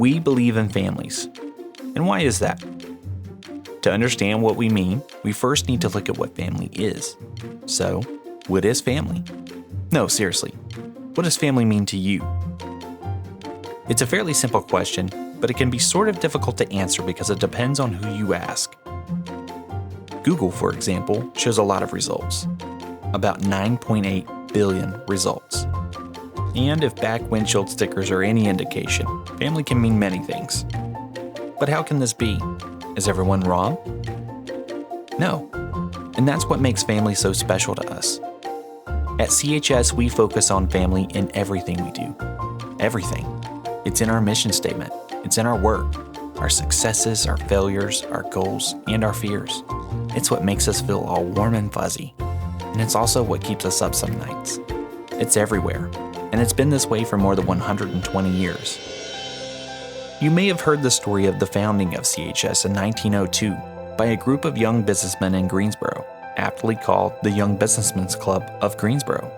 We believe in families. And why is that? To understand what we mean, we first need to look at what family is. So, what is family? No, seriously, what does family mean to you? It's a fairly simple question, but it can be sort of difficult to answer because it depends on who you ask. Google, for example, shows a lot of results. About 9.8 billion results. And if back windshield stickers are any indication, family can mean many things. But how can this be? Is everyone wrong? No. And that's what makes family so special to us. At CHS, we focus on family in everything we do. Everything. It's in our mission statement. It's in our work, our successes, our failures, our goals, and our fears. It's what makes us feel all warm and fuzzy. And it's also what keeps us up some nights. It's everywhere. And it's been this way for more than 120 years. You may have heard the story of the founding of CHS in 1902 by a group of young businessmen in Greensboro, aptly called the Young Businessmen's Club of Greensboro.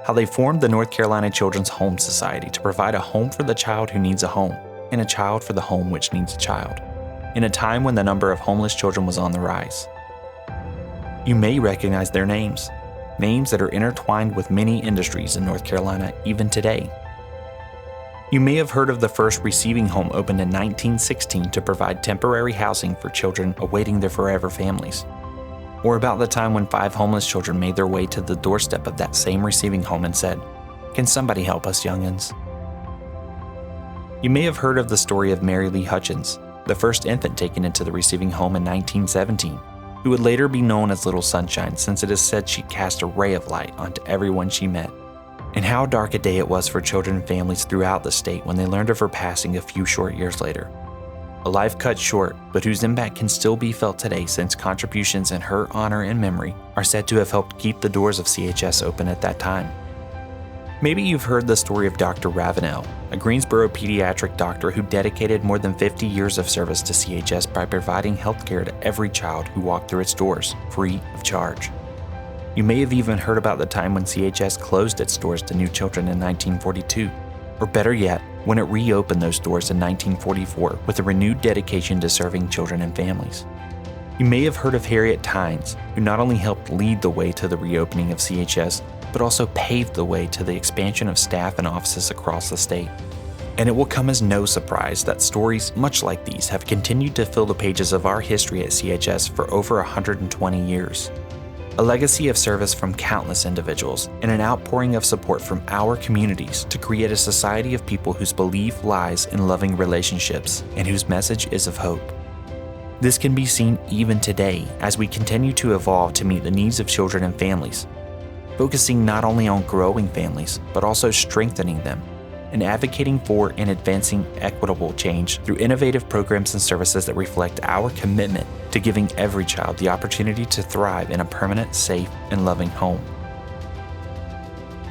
How they formed the North Carolina Children's Home Society to provide a home for the child who needs a home, and a child for the home which needs a child, in a time when the number of homeless children was on the rise. You may recognize their names that are intertwined with many industries in North Carolina even today. You may have heard of the first receiving home opened in 1916 to provide temporary housing for children awaiting their forever families. Or about the time when 5 homeless children made their way to the doorstep of that same receiving home and said, "Can somebody help us, young'uns?" You may have heard of the story of Mary Lee Hutchins, the first infant taken into the receiving home in 1917, who would later be known as Little Sunshine since it is said she cast a ray of light onto everyone she met. And how dark a day it was for children and families throughout the state when they learned of her passing a few short years later. A life cut short, but whose impact can still be felt today since contributions in her honor and memory are said to have helped keep the doors of CHS open at that time. Maybe you've heard the story of Dr. Ravenel, a Greensboro pediatric doctor who dedicated more than 50 years of service to CHS by providing healthcare to every child who walked through its doors, free of charge. You may have even heard about the time when CHS closed its doors to new children in 1942, or better yet, when it reopened those doors in 1944 with a renewed dedication to serving children and families. You may have heard of Harriet Tynes, who not only helped lead the way to the reopening of CHS, but also paved the way to the expansion of staff and offices across the state. And it will come as no surprise that stories much like these have continued to fill the pages of our history at CHS for over 120 years. A legacy of service from countless individuals and an outpouring of support from our communities to create a society of people whose belief lies in loving relationships and whose message is of hope. This can be seen even today as we continue to evolve to meet the needs of children and families, focusing not only on growing families, but also strengthening them, and advocating for and advancing equitable change through innovative programs and services that reflect our commitment to giving every child the opportunity to thrive in a permanent, safe, and loving home.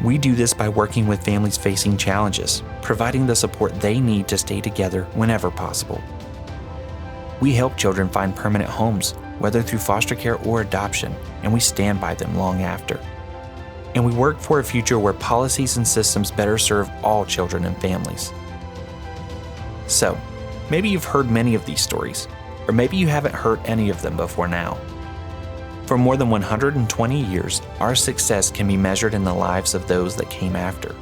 We do this by working with families facing challenges, providing the support they need to stay together whenever possible. We help children find permanent homes, whether through foster care or adoption, and we stand by them long after. And we work for a future where policies and systems better serve all children and families. So, maybe you've heard many of these stories, or maybe you haven't heard any of them before now. For more than 120 years, our success can be measured in the lives of those that came after,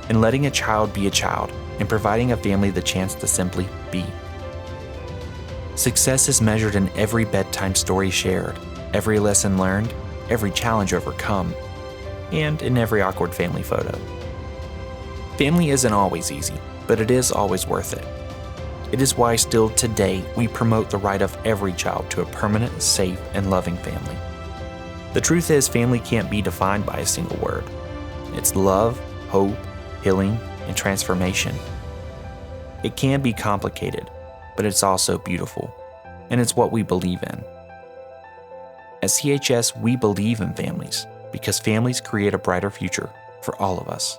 in letting a child be a child and providing a family the chance to simply be. Success is measured in every bedtime story shared, every lesson learned, every challenge overcome, and in every awkward family photo. Family isn't always easy, but it is always worth it. It is why still today we promote the right of every child to a permanent, safe, and loving family. The truth is, family can't be defined by a single word. It's love, hope, healing, and transformation. It can be complicated, but it's also beautiful, and it's what we believe in. At CHS, we believe in families because families create a brighter future for all of us.